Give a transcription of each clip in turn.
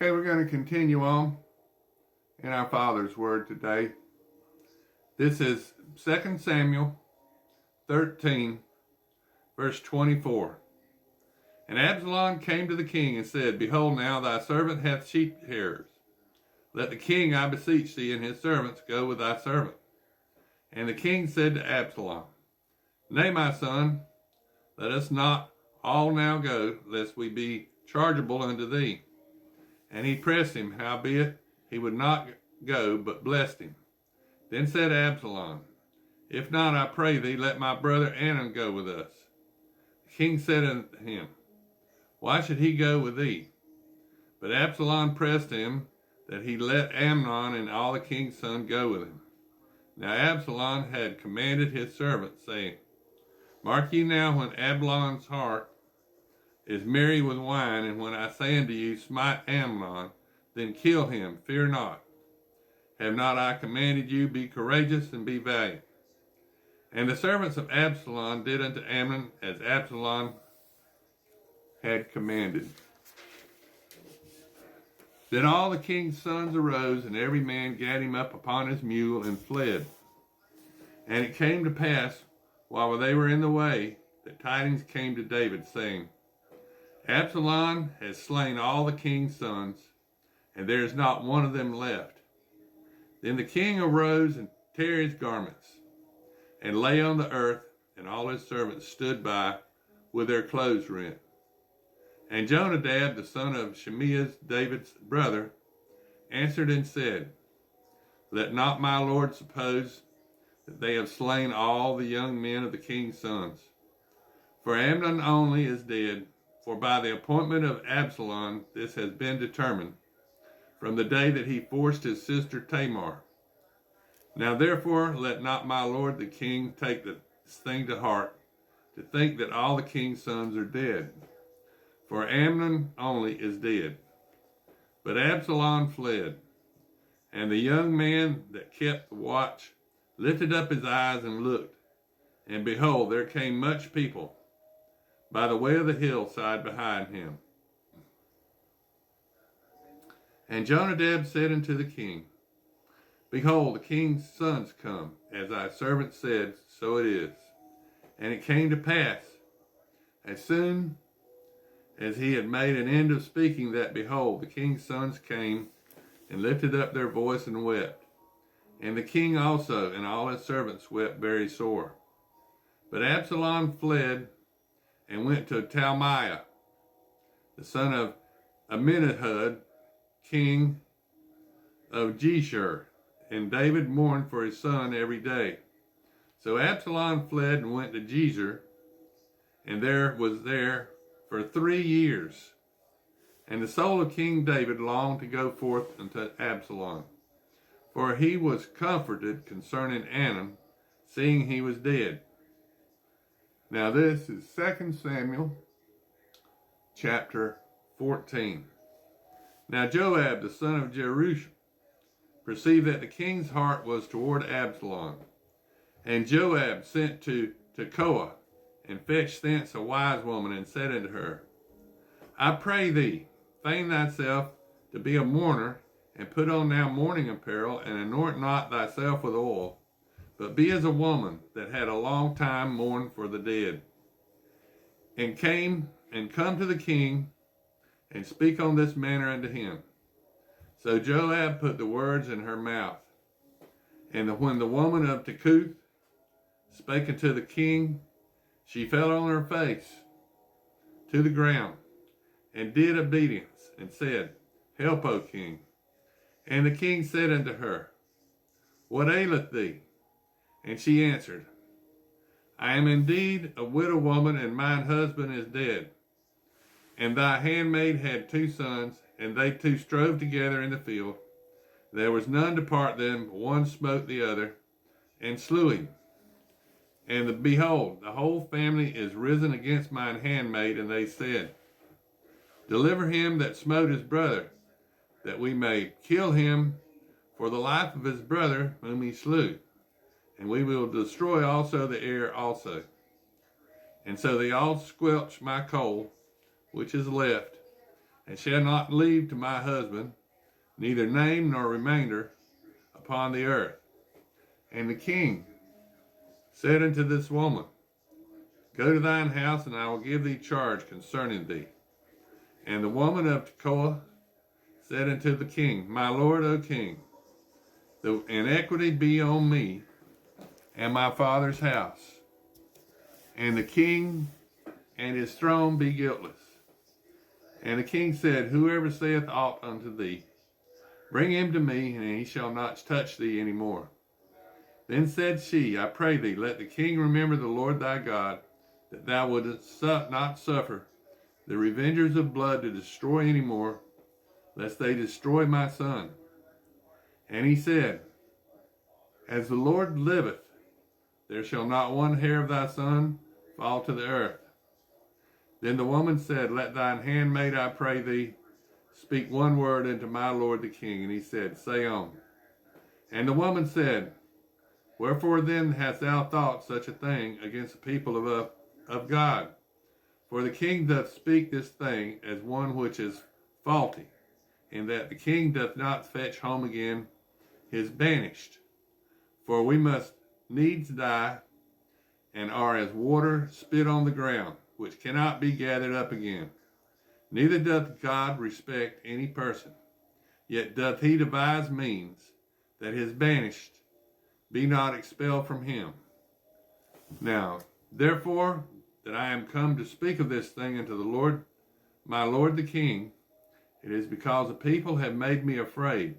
Okay, we're going to continue on in our Father's Word today. This is 2 Samuel 13, verse 24. And Absalom came to the king and said, Behold, now thy servant hath sheep hairs. Let the king, I beseech thee, and his servants go with thy servant. And the king said to Absalom, Nay, my son, let us not all now go, lest we be chargeable unto thee. And he pressed him, howbeit he would not go, but blessed him. Then said Absalom, If not, I pray thee, let my brother Amnon go with us. The king said unto him, Why should he go with thee? But Absalom pressed him that he let Amnon and all the king's sons go with him. Now Absalom had commanded his servants, saying, Mark ye now, when Absalom's heart is merry with wine, and when I say unto you, Smite Amnon, then kill him, fear not. Have not I commanded you, be courageous and be valiant? And the servants of Absalom did unto Amnon as Absalom had commanded. Then all the king's sons arose, and every man gat him up upon his mule and fled. And it came to pass, while they were in the way, that tidings came to David, saying, Absalom has slain all the king's sons, and there is not one of them left. Then the king arose and tore his garments, and lay on the earth, and all his servants stood by with their clothes rent. And Jonadab, the son of Shimeah, David's brother, answered and said, Let not my lord suppose that they have slain all the young men of the king's sons. For Amnon only is dead, for by the appointment of Absalom this has been determined, from the day that he forced his sister Tamar. Now therefore let not my lord the king take this thing to heart, to think that all the king's sons are dead. For Amnon only is dead. But Absalom fled. And the young man that kept the watch lifted up his eyes and looked, and behold, there came much people by the way of the hillside behind him. And Jonadab said unto the king, Behold, the king's sons come, as thy servant said, so it is. And it came to pass, as soon as he had made an end of speaking, that, behold, the king's sons came and lifted up their voice and wept. And the king also and all his servants wept very sore. But Absalom fled and went to Talmaiah, the son of Amminahud, king of Geshur, and David mourned for his son every day. So Absalom fled and went to Geshur, and was there for 3 years. And the soul of King David longed to go forth unto Absalom, for he was comforted concerning Amnon, seeing he was dead. Now this is 2 Samuel chapter 14. Now Joab, the son of Jerush, perceived that the king's heart was toward Absalom. And Joab sent to Tekoa, and fetched thence a wise woman, and said unto her, I pray thee, feign thyself to be a mourner, and put on now mourning apparel, and anoint not thyself with oil, but be as a woman that had a long time mourned for the dead. And come to the king, and speak on this manner unto him. So Joab put the words in her mouth. And when the woman of Tekoa spake unto the king, she fell on her face to the ground, and did obedience, and said, Help, O king. And the king said unto her, What aileth thee? And she answered, I am indeed a widow woman, and mine husband is dead. And thy handmaid had 2 sons, and they 2 strove together in the field. There was none to part them, but one smote the other, and slew him. And behold, the whole family is risen against mine handmaid, and they said, Deliver him that smote his brother, that we may kill him for the life of his brother whom he slew. And we will destroy also the heir also. And so they all squelched my coal, which is left, and shall not leave to my husband neither name nor remainder upon the earth. And the king said unto this woman, Go to thine house, and I will give thee charge concerning thee. And the woman of Tekoa said unto the king, My lord, O king, the iniquity be on me and my father's house, and the king and his throne be guiltless. And the king said, Whoever saith aught unto thee, bring him to me, and he shall not touch thee any more. Then said she, I pray thee, let the king remember the Lord thy God, that thou wouldest not suffer the revengers of blood to destroy any more, lest they destroy my son. And he said, As the Lord liveth, there shall not one hair of thy son fall to the earth. Then the woman said, Let thine handmaid, I pray thee, speak one word unto my lord the king. And he said, Say on. And the woman said, Wherefore then hast thou thought such a thing against the people of God? For the king doth speak this thing as one which is faulty, in that the king doth not fetch home again his banished. For we must needs die, and are as water spit on the ground, which cannot be gathered up again. Neither doth God respect any person, yet doth he devise means that his banished be not expelled from him. Now, therefore, that I am come to speak of this thing unto the Lord, my lord the king, it is because the people have made me afraid.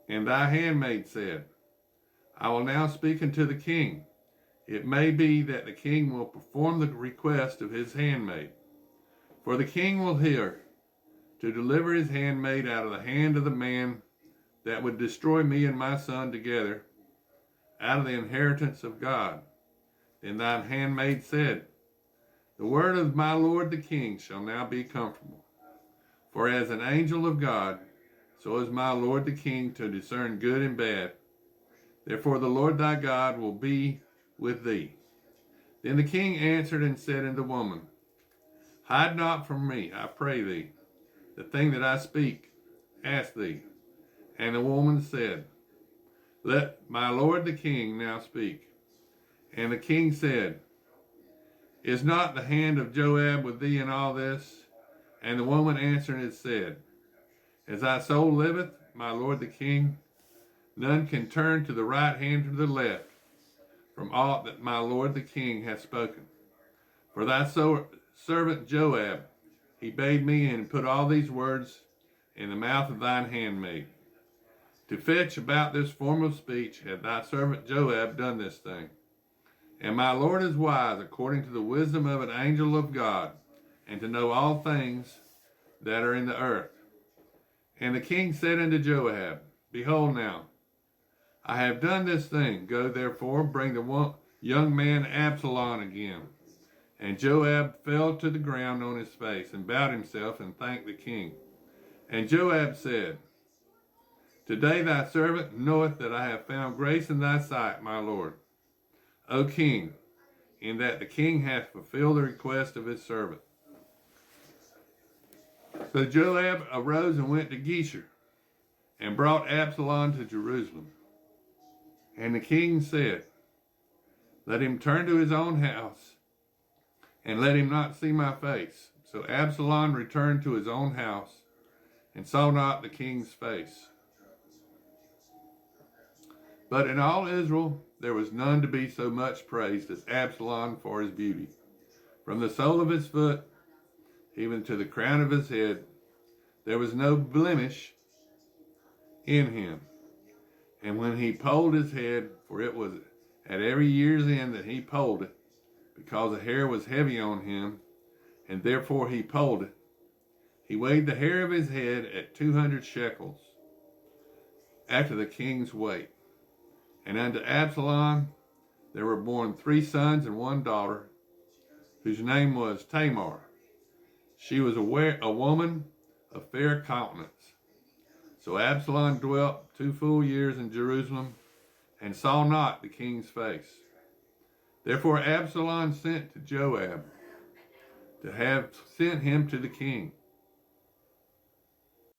And thy handmaid said, I will now speak unto the king. It may be that the king will perform the request of his handmaid. For the king will hear to deliver his handmaid out of the hand of the man that would destroy me and my son together out of the inheritance of God. Then thine handmaid said, The word of my lord the king shall now be comfortable. For as an angel of God, so is my lord the king to discern good and bad. Therefore the Lord thy God will be with thee. Then the king answered and said unto the woman, Hide not from me, I pray thee, the thing that I speak, ask thee. And the woman said, Let my lord the king now speak. And the king said, Is not the hand of Joab with thee in all this? And the woman answered and said, As thy soul liveth, my lord the king, none can turn to the right hand or to the left from aught that my lord the king hath spoken. For thy servant Joab, he bade me and put all these words in the mouth of thine handmaid. To fetch about this form of speech hath thy servant Joab done this thing. And my Lord is wise according to the wisdom of an angel of God, and to know all things that are in the earth. And the king said unto Joab, Behold now, I have done this thing. Go therefore, bring the young man Absalom again. And Joab fell to the ground on his face, and bowed himself, and thanked the king. And Joab said, Today thy servant knoweth that I have found grace in thy sight, my lord, O king, in that the king hath fulfilled the request of his servant. So Joab arose and went to Geshur, and brought Absalom to Jerusalem. And the king said, Let him turn to his own house, and let him not see my face. So Absalom returned to his own house, and saw not the king's face. But in all Israel there was none to be so much praised as Absalom for his beauty. From the sole of his foot even to the crown of his head, there was no blemish in him. And when he polled his head, for it was at every year's end that he polled it, because the hair was heavy on him, and therefore he polled it, he weighed the hair of his head at 200 shekels, after the king's weight. And unto Absalom there were born 3 sons and 1 daughter, whose name was Tamar. She was a woman of fair countenance. So Absalom dwelt 2 full years in Jerusalem, and saw not the king's face. Therefore Absalom sent to Joab to have sent him to the king.